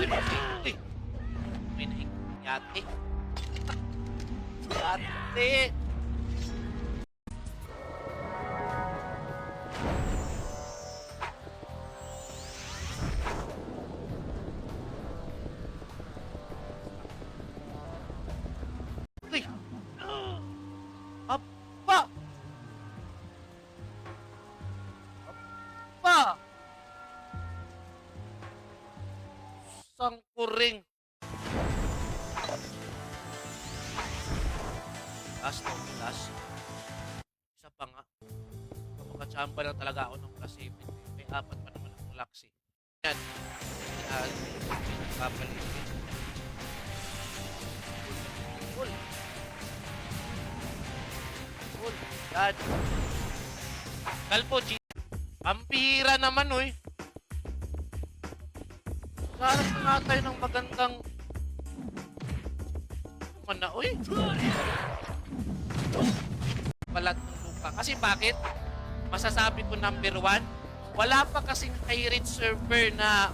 Uy, may naingin yate. Yate. Uy! Apa! Apa! Sangkuring. Last to, last. Isa pa nga. Makachamba na talaga ako ng plus 7. May apat pa naman akong laksi. Yan. Yan. Papalit. Cool. Cool. Yan. Kalpo, G. Pampira naman, oy. Sarap na tayo ng magandang mana, oy. Balat ng lupa. Kasi bakit? Masasabi ko number 1, wala pa kasing high-rate server na...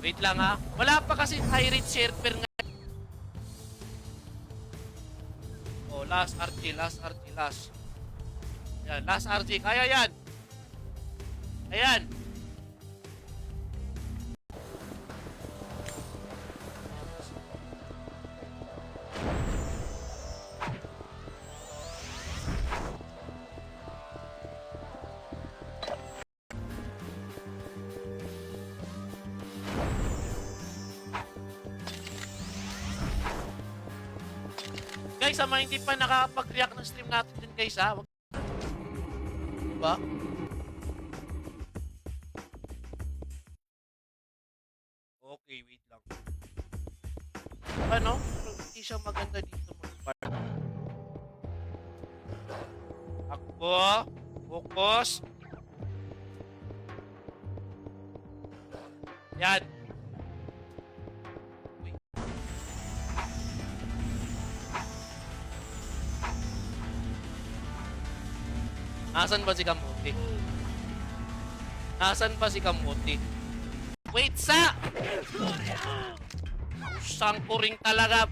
Wait lang ha. Wala pa kasing high-rate server nga. Oh, last RG, last RG, last. Yan, last RG. Kaya yan. Ayan. Guys, sa mga hindi pa nakapag-react ng stream natin din guys ha. Diba? Okay, wait lang. Ano? Pero hindi siya maganda dito mag-park. Takbo. Focus. Yan. Nasaan ba si Kamuti? Nasaan ba si Kamuti? Wait sa! Sangkuring talaga.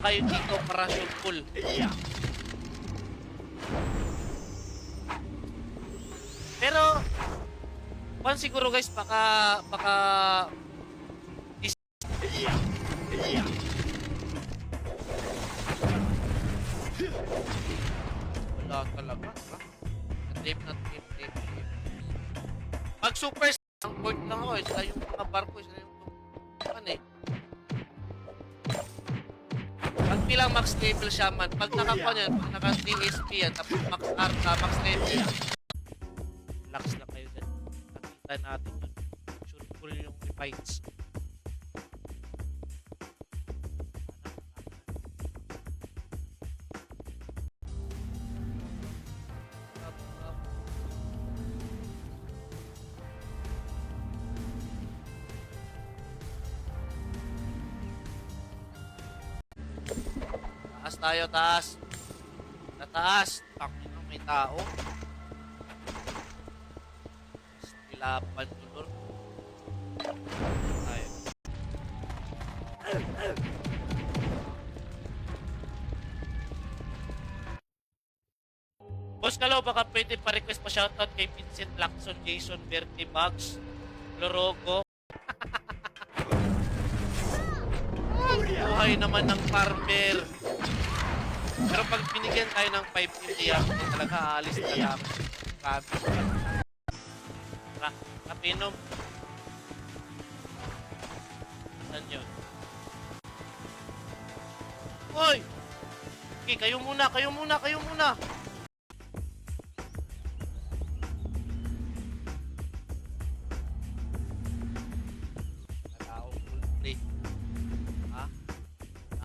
Kayo dito para shoot full. Pero, pan siguro guys, baka wala talaga. Trip na trip. Pag super ang port lang ako, sila yung mga barko, sila yung ano eh. Pag bilang max level siya man, pag nakakuha yan, pag naka DSP yan, tapos max R na max level, relax lang kayo dyan. Nakita natin yun. Sure full yung revives. Taas tayo, taas. Sa taas. Takot may tao. Stilapan dulor. Tayo. Boss Kalaw, baka pwede pa-request pa shoutout kay Vincent Lacson, Jason Verde, Bugs, Lorogo. Buhay naman ng farmer. Pero pag binigyan tayo ng 550 ako, talaga aalis talaga ako. Promise lang. Kapinom. Saan yun? Hoy! Okay, kayo muna.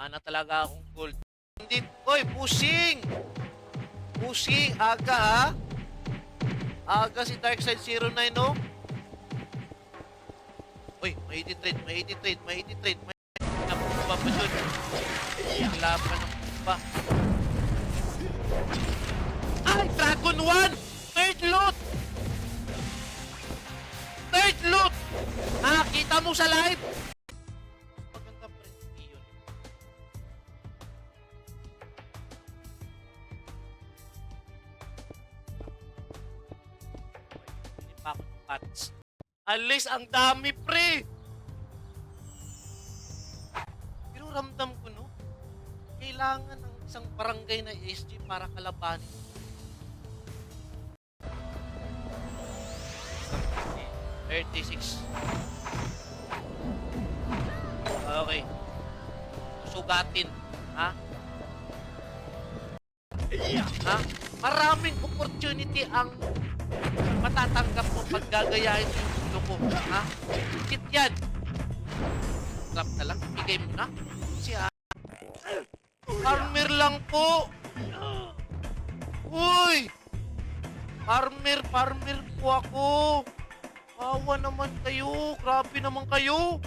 Na talaga akong gold. Hindi, oy, pushing! Pushing, aga ha? Aga si Darkside 09, no? Uy, may 80 trade. Napumaba pa dyan. Laban ng pumba. Down 1! Third loot! Third loot! Nakakita mo sa live? Maganda pa rin yun. Hindi pa ako ng pats. Alis, ang dami, pre! Pero ramdam ko, no? Kailangan ng isang barangay na ESG para kalabanin. $36. Okay. Sugatin. Ha? Ha? Maraming opportunity ang matatanggap mo pag gagayahin yung mundo ko. Ha? Higit yan. Trap na lang. Bigay mo na. Kasi farmer lang po. Uy! Farmer po ako. Awa naman kayo. Grabe naman kayo.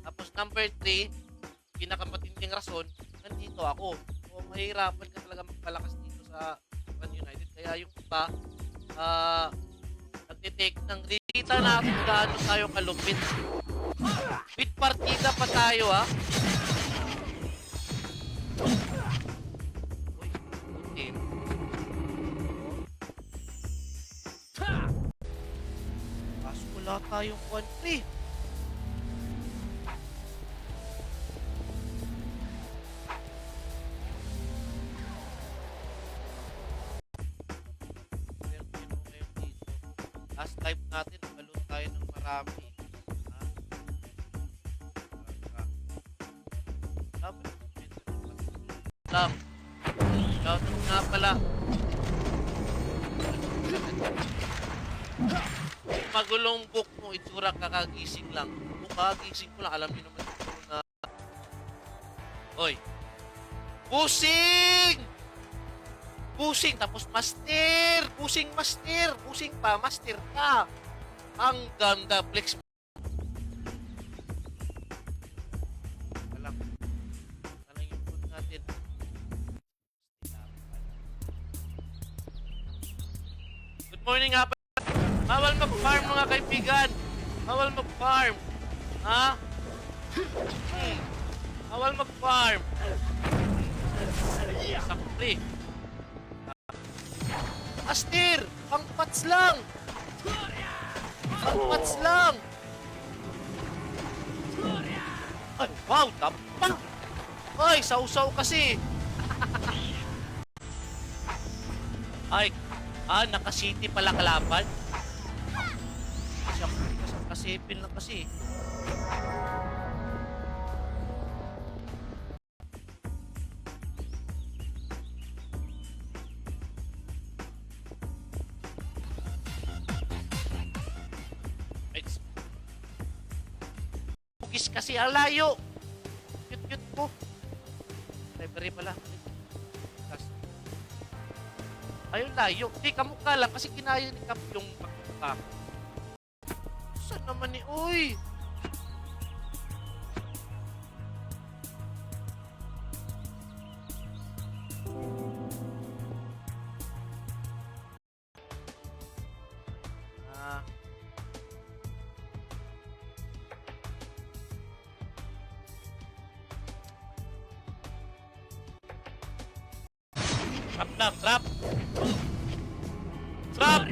Tapos number 3, pinakamatinding rason, nandito ako. So, mahirapan ka talaga magpalakas dito sa Man United. Kaya yung iba, nagtitake ng kita natin gaano tayo kalupit. With partida pa tayo, ha? Uy, team. Kaso wala tayong 1-3. Last live natin, nagalo tayo ng marami. Lang. Shoutout nga pala. Magulong book mo, itsura kakagising lang. Kung kakagising ko lang, alam niyo naman ito na... Hoy! Busing! Busing, tapos master! Busing master! Busing pa, master ka! Ang ganda, flex. Alam. Alam yung food natin. Good morning nga pa. Bawal mag-farm mga kaibigan. Bawal mag-farm. Ha? Bawal mag-farm. Sakli. Astir! Pang-pats lang! Pang-pats lang! Ay, wow! Tapang! Ay, sausaw kasi! Ay, naka-city pala kalaban? Siya, kasipin lang kasi. Bugis kasi ang layo. Cute-cute mo. Library pala. Ayun layo. Di, kamukha lang kasi kinaya ni Cap yung pagkakak. Saan naman ni Uy? Trap lang, trap! Trap!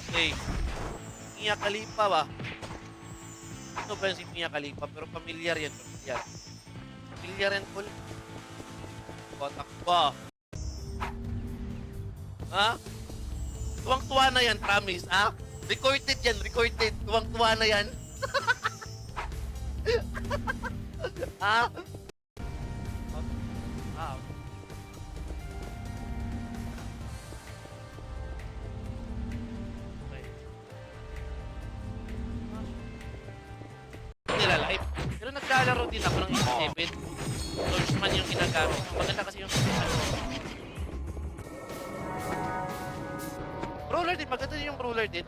Okay. Mia Khalifa ba? Ano ba yung si Mia Khalifa? Pero familiar yan, familiar. Familiar yan, Paul. Kotak ba? Ha? Tuwang-tuwa na yan, promise, ha? Recorded yan, recorded. Tuwang-tuwa na yan. Ha? Okay. Nila live. Pero naglalaro din ako ng X7. Swordsman yung ginagamit. Maganda kasi yung brawler din. Maganda din yung brawler din.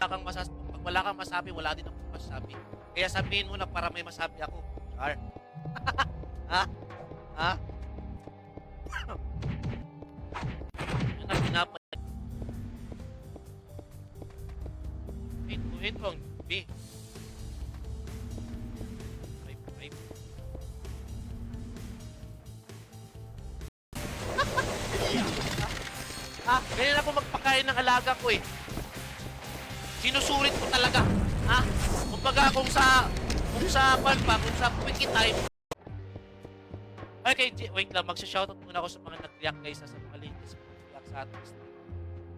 Wala kang masas wala kang masabi, wala din akong masabi. Kaya sabihin mo na para may masabi ako. Char. Ha? Ha? Yun ang pinapay. Ito ang B. 5-5. Ganyan ako magpakain ng alaga ko eh. Sinusulit ko talaga. Kumbaga kung sa quickie time. Okay, wait lang. Magsha-shoutout muna ako sa mga nag-react guys sa mga latest nag-react sa ating stream.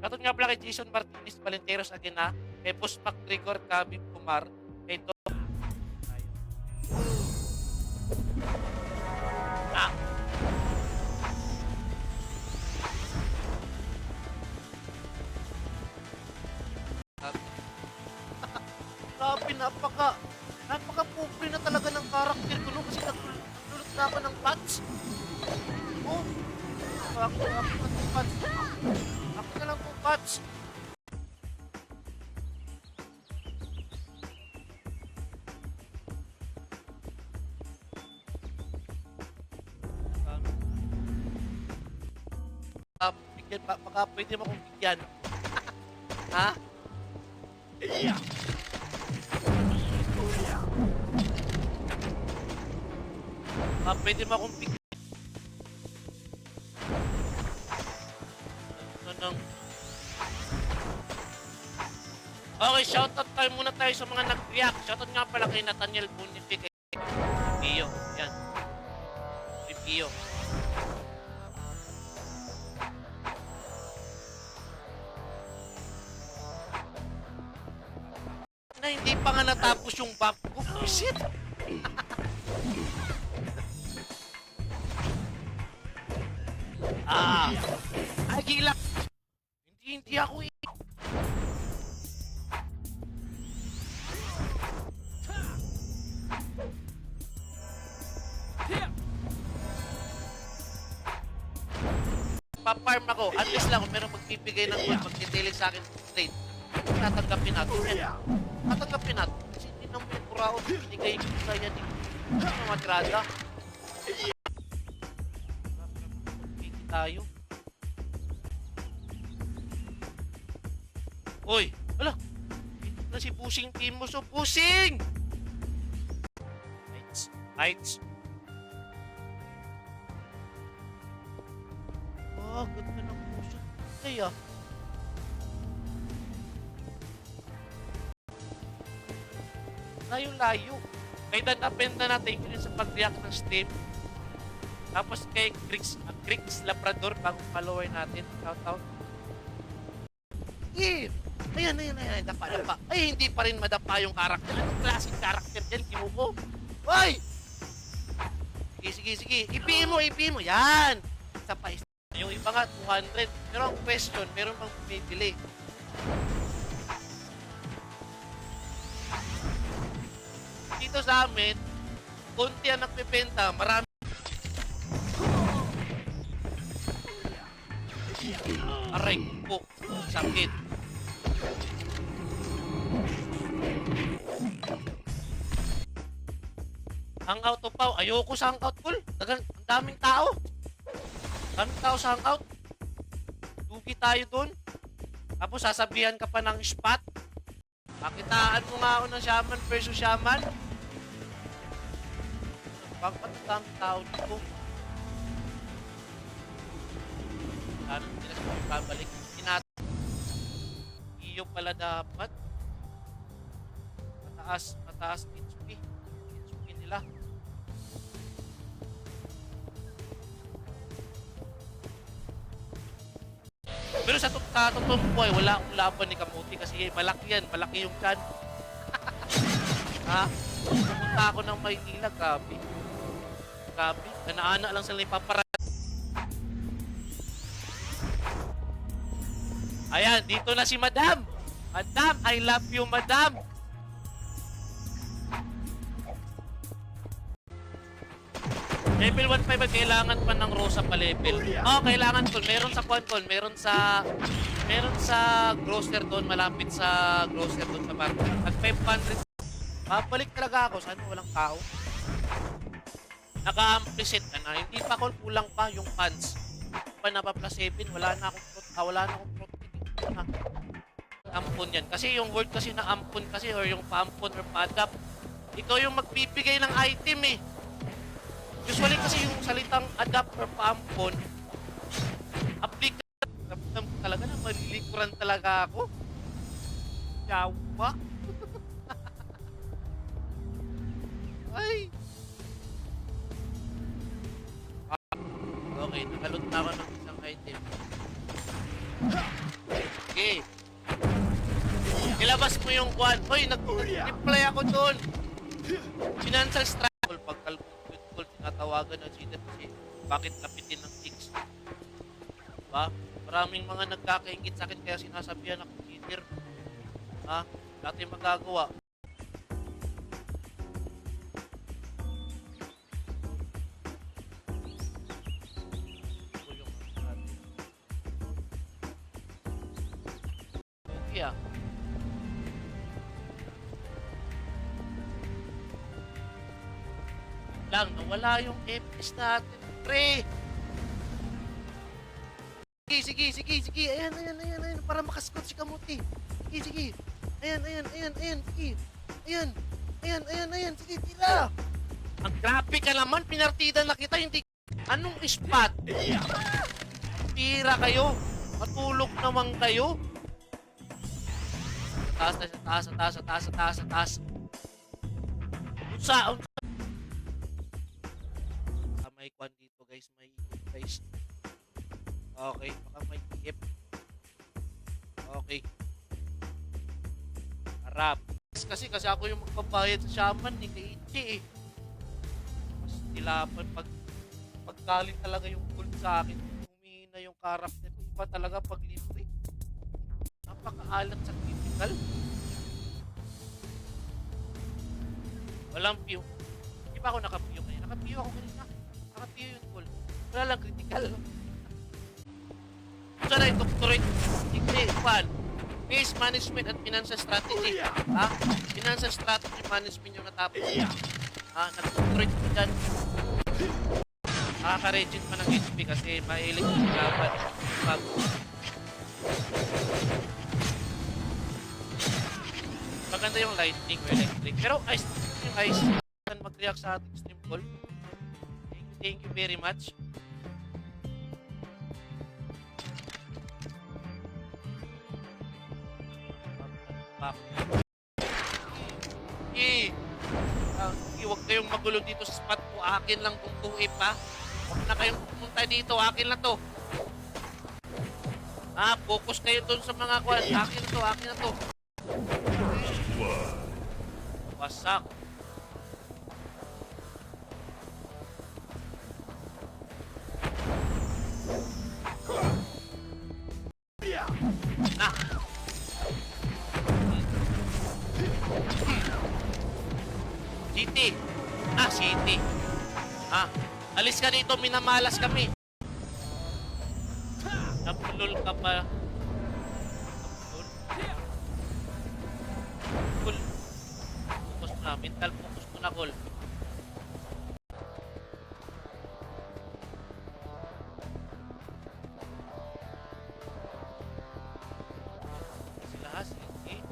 Shoutout nga pala kay Jason Martinez Valenteros again kay Boss McGregor Kabib Kumar, kay Tom. Grabe, napaka-pobre na talaga ng karakter ko no kasi nagdulot na ako ng pats. Ako ng pats. Ako na lang po pats. Baka pwede mo akong bigyan. Ha? Yeah. Pwede mo akong bigyan. Okay, shoutout tayo muna tayo sa mga nag-react. Shoutout nga pala kay Nathaniel Bonific, kay Pio. Yan. Kay Pio. Na hindi pa nga natapos yung bump ko. Shit! Ay, gila! Hindi ako eh. Pa-farm ako. At least lang kung meron magbibigay ng gold, mag-detailing sa akin trade. Tatanggapin natin. Tatanggapin natin. Kasi hindi naman yung kurao. Binigay ko sa yan eh. Ano matrada? Magbibigay tayo. Uy! Wala! Ito na si Busing Timos. So, Busing! Heights. Ganda ng puso. Kaya. Layo-layo. Kaya danapenda natin yun sa pag-react ng Steam. Tapos kay Grix Labrador, bagong follower natin. Shout out. Ayan. Dapa. Ay, hindi pa rin madapa yung karakter. Anong klaseng karakter dyan? Kimuko. Hoy! Sige. Ipiin mo. Yan! Isa pa. Yung iba nga, 200. Pero ang question, meron bang bumibili? Dito sa amin, konti ang nagbebenta, marami. Aray po, sakit. Hangout to pao. Ayoko sa hangout, Kul. Ang daming tao. Daming tao sa hangout. Dugi tayo dun. Tapos sasabihan ka pa ng spot. Pakitaan mo nga ako ng shaman versus shaman. Bakit ang daming tao dito? Dami nila sa babalik. Iyo pala dapat. Mataas HP. HP nila. Pero sa totoong buhay, wala akong laban ni Kamuti kasi malaki yan. Malaki yung kan. Ha? Pumunta ako ng Maynila, grabe. Nanaana lang sila ipaparat. Ayan, dito na si Madam. Madam, I love you, Madam. Level 1.5 ay kailangan pa ng Rosa pa level. Oh, kailangan tol. Meron sa Quancon, meron sa grocer doon, malapit sa grocer doon sa market. Nag 500. Babalik talaga ako, sana walang tao. Naka-ampliset na. Hindi pa ako, kulang pa yung pants. Pa na pa plus 7, wala na akong protein. Ampon yan. Kasi yung word kasi na ampon kasi or yung paampon or paadap, ikaw yung magbibigay ng item eh. Usually kasi yung salitang adapt or paampon, applicable. Ramdam ko talaga na malilikuran talaga ako. Yawa. Ay. Okay, nakalot na ako ng isang item. Okay. Ilabas mo yung kwan. Hoy, nag-reply ako doon. Financial struggle. Pagkalkul, tinatawagan ng cheater kasi bakit lapitin ng chicks. Diba? Maraming mga nagkakaingit sa akin kaya sinasabihan ako cheater. Ha? Dati magagawa. Yeah. Lang, nawala yung FPS natin, pre. Sige. Ayan. Para makaskot si Kamuti. Sige. Ayan. Sige. Ayan. Sige, tira. Ang grabe ka naman, pinartida na kita, hindi. Anong spot? Tira kayo. Matulog naman kayo. Taas. Unsa? May kwan dito guys, may guys. Okay, baka may tip. Okay. Harap. Kasi ako yung magbabayad sa shaman ni Kaichi eh. Mas nilapan paggaling talaga yung gold sa akin. Humihina yung character ko. Iba talaga pag libre. Napakaalat sa critical. Walang view. Di ba ako naka-view kanina? Naka-view ako kanina. Naka-view yung gold. Wala lang critical. So na yung doctorate degree 1. Base management at financial strategy. Ha? Financial strategy management yung natapos. Ha? Nag-doctorate ko dyan. Nakaka-regent pa ng HP kasi mahilig yung laban. Maganda yung lightning or electric. Pero ice yung ice can mag-react sa ating stream call. Thank you very much. Huwag kayong magulo dito sa spot ko. Akin lang kung tuwi pa. Huwag na kayong pumunta dito. Akin lang to. Focus kayo dun sa mga kwan. Akin na to. Wasak. Na. City. City. Alis ka dito, minamalas kami. Napulol ka pa. Napulol. Focus mo na. Mental focus mo na, Col. Sila ha, sige.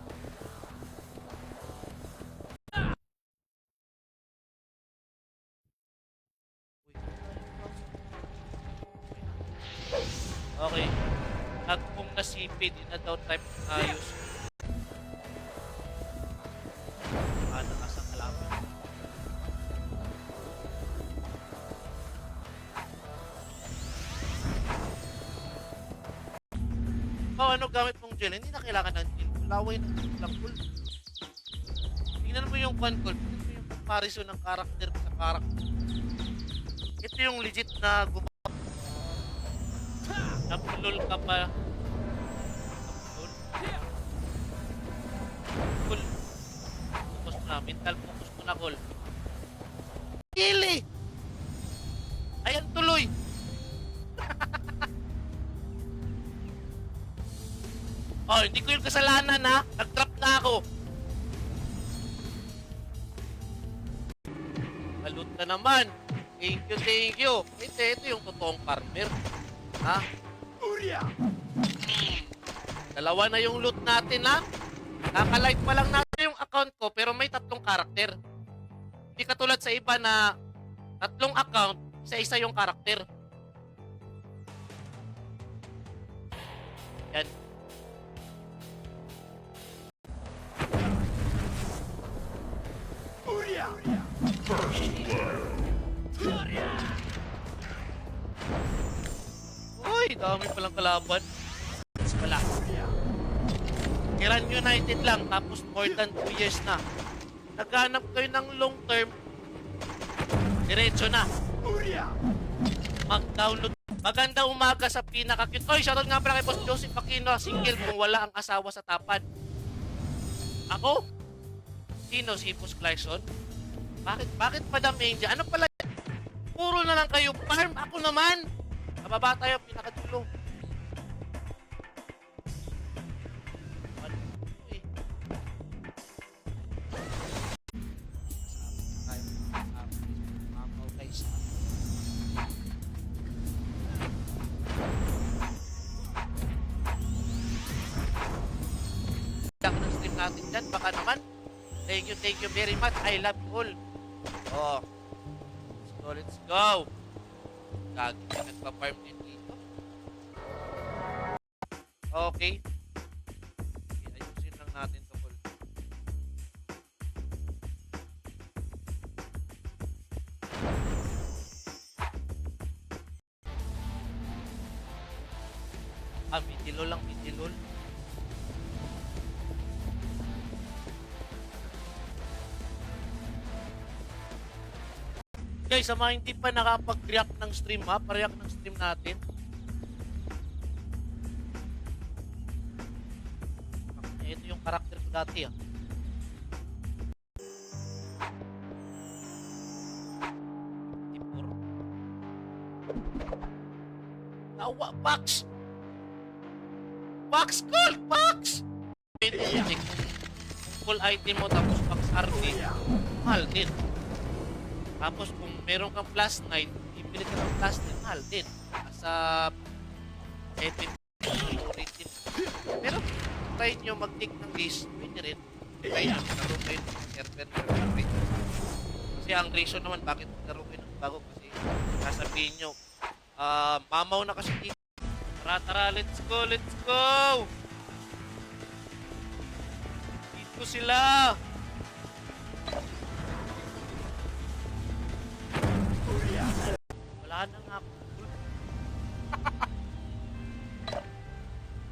Okay. Nagpong nasipid, yun na daw type ng ayos. Nakasang kalaban. Ano gamit mong gel? Hindi na kailangan ng gel. Laway ng gel lang, cool. Tingnan mo yung one call. Tingnan mo yung comparison ng character sa character. Ito yung legit na napulol ka pa. Napulol. Cool. Focus mo na. Mental focus mo na, Col. Kili! Oh, hindi ko yung kasalanan ha. Nag-trap na ako. Balut na naman. Thank you, thank you. Ito yung totoong farmer. Ha? Dalawa na yung loot natin ha. Nakalight pa lang natin yung account ko pero may 3 karakter. Hindi katulad sa iba na 3 account, isa-isa yung karakter. Yan. Uy, dami palang kalaban. Wala. Iran United lang, tapos more than 2 years na. Naghanap kayo ng long term, diretso na. Mag-download. Maganda umaga sa pinaka-cute. Oy, shoutout nga pala kay Boss Joseph Aquino, single kung wala ang asawa sa tapad. Ako? Sino? Si Boss Clarkson? Bakit Madam Angel? Ano pala? Puro na lang kayo farm. Ako naman. Mababa tayo, pinakadulo. Lang ng stream natin dyan, baka naman. Thank you very much. I love you all. Oh. Let's go. Gagi na nagpa-farm din dito. Okay. Ayusin lang natin to, Paul. Midilol lang, midilol. Guys, sa mga hindi pa nakapag-react ng stream ha, pa-react ng stream natin. Ito yung karakter ko dati ah. Tipur. Nawa, Pax! Pax Gold! Pax! Full item mo tapos Pax RP, mahal din. Tapos kung meron kang plus 9, ibili ka ng plus 9, mahal din. Sa 18 rated. Pero try nyo mag-take ng list, pwede rin. Try nyo magkaroon kayo ng server na rate. Kasi ang reason naman bakit magkaroon kayo ng bago kasi sasabihin nyo, mamaw na kasi dito. Tara, let's go, let's go! Dito sila! Wala na nga.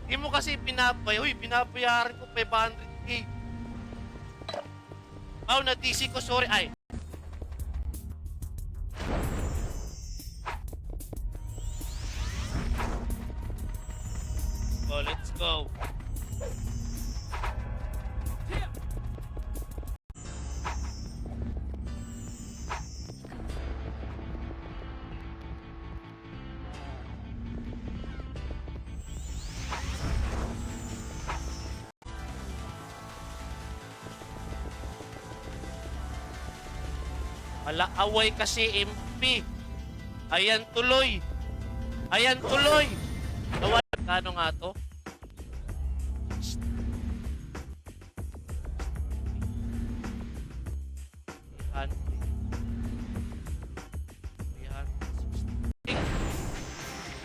Hindi mo kasi pinabayaran ko 500k. Na DC ko, sorry. Ay. Let's go. Wala, away kasi MP. Ayan tuloy. Nawala. Kano nga to?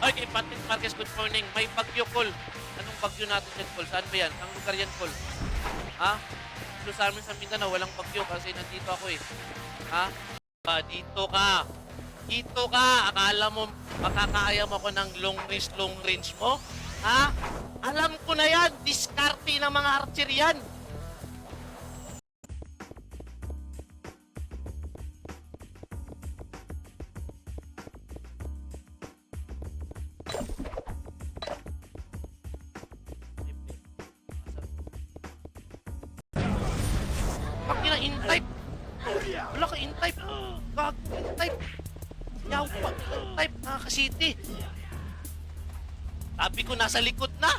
Okay, Patrick Marquez, good morning. May bagyo, Col. Anong bagyo natin dyan, Col? Saan ba yan? Ang lugar yan, Col? Ha? Dito sa amin sa Mindanao, walang bagyo kasi nandito ako eh. Ha? Dito ka. Akala mo makakaayam ako ng long range mo? Ha? Alam ko na yan. Diskarte ng mga archer yan. Pakina in-type. Wala ka in-type. Gago in-type. Yaw pa in-type. Nakaka-city. Sabi ko nasa likod na.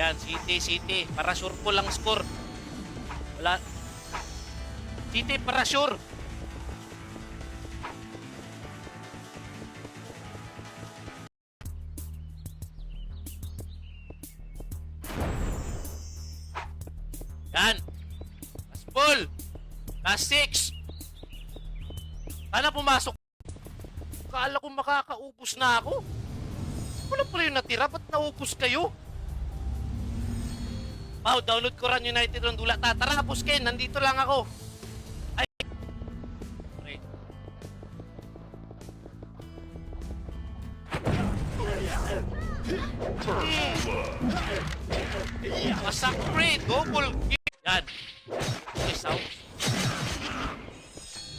Ayan, City. Para sure po lang score. Wala. City, para sure. Yan. Last ball. Last 6. Sana pumasok. Kala ko makakaubos na ako. Wala pala yung natira. Ba't naubos kayo? Wow, download ko Run United Rondula. Tara, Pusken. Nandito lang ako. Ay. Okay. Masak pre. Double kill. Yan. Okay, sound.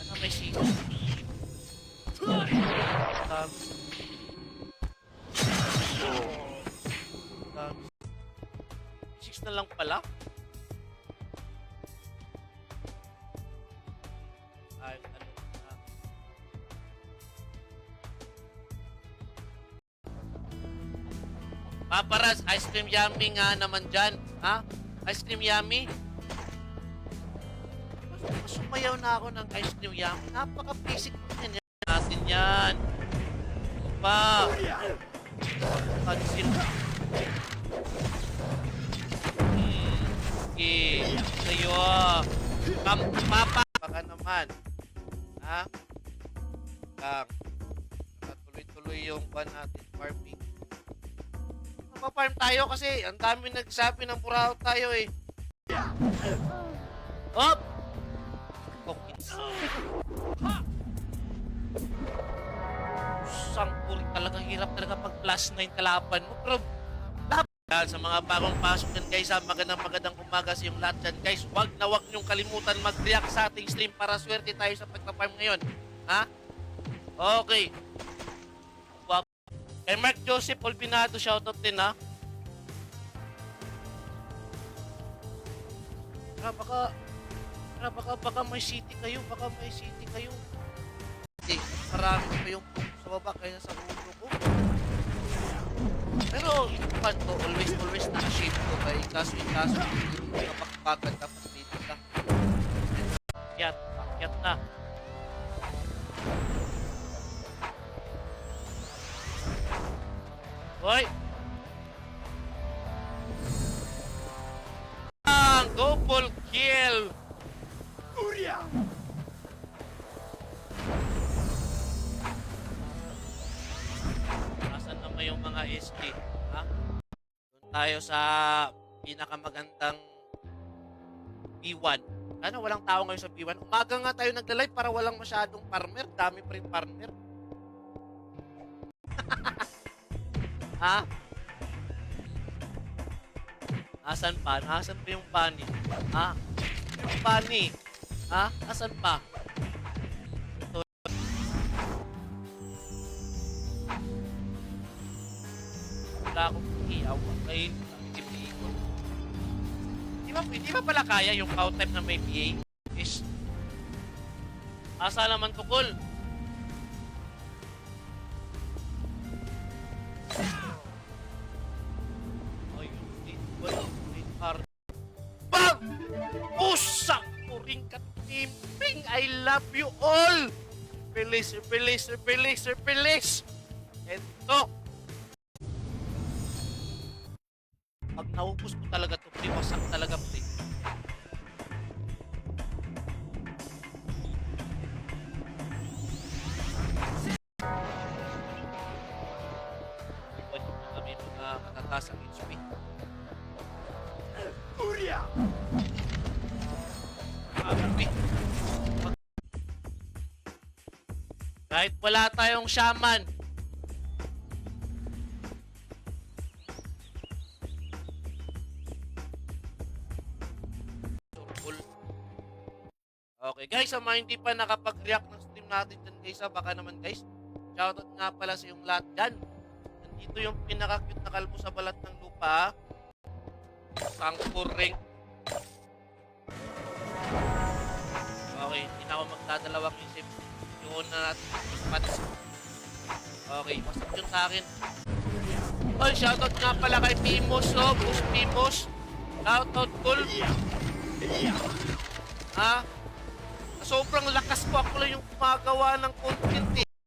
Ano may sigaw? Six na lang pala. Ay, ano na. Paparas, ice cream yummy nga naman dyan. Ha? Ice cream yummy? Sumayaw na ako ng ice cream yummy. Napaka-basic natin yan. Natin yan. Pa. Pansin. Okay. Sa'yo. Papa. Baka naman. Ha? Lang. Tuloy-tuloy yung pan natin. Farming. Mapafarm tayo kasi ang dami nagsabi ng buraot tayo eh. Hop! Kokins. Sangpuri talagang hirap talaga pag plus 9 kalaban mo. Pero laban sa mga bagong pasok yan guys, magandang umaga sa yung lahat dyan guys. Wag niyong kalimutan mag-react sa ating stream para swerte tayo sa pagpa-farm ngayon. Ha? Okay. Kay Mark Joseph Olvinado, shoutout din ha. Baka may city kayo. Hindi, marami pa yung sa baba kaya sa ulo ko. Pero, fun to, always naka-shape ko kay kaso yung kapakpakan dapat dito ka. Akyat na. Hoy! Double kill! Urya! Asan naman yung mga SG? Ha? Doon tayo sa pinakamagandang B1. Ano, walang tao ngayon sa B1. Umaga nga tayo nagla-live para walang masyadong farmer. Dami pa rin farmer. Ha? Asan pa? Asan pa yung bunny? Ha? Yung bunny? Ha? Asan pa? Ito. Wala akong iyaw. Ngayon, hindi ba pala kaya yung cow type na may PA? Is, asa naman tukol? Bam! Usang puring katimping! I love you all! Bilis! Eto! Pag naubos ko talaga ito, wasak talaga pre. Iwan yung kami mga matataas ang HP. Urya! Kahit wala tayong shaman, okay guys, sa mga hindi pa nakapag-react ng stream natin dyan guys, baka naman guys, shoutout nga pala sa yung lahat dyan. Nandito yung pinaka-cute na kalbo sa balat ng lupa. Sangkuring. Okay, hindi na ako magdadalawang isip. Yung na natin. Okay, pasok yun sa akin. Oy, shoutout nga pala kay Pimos, no? Push Pimos. Shoutout, cool. Ha? Sobrang lakas ko. Ako lang yung gumagawa ng content, eh.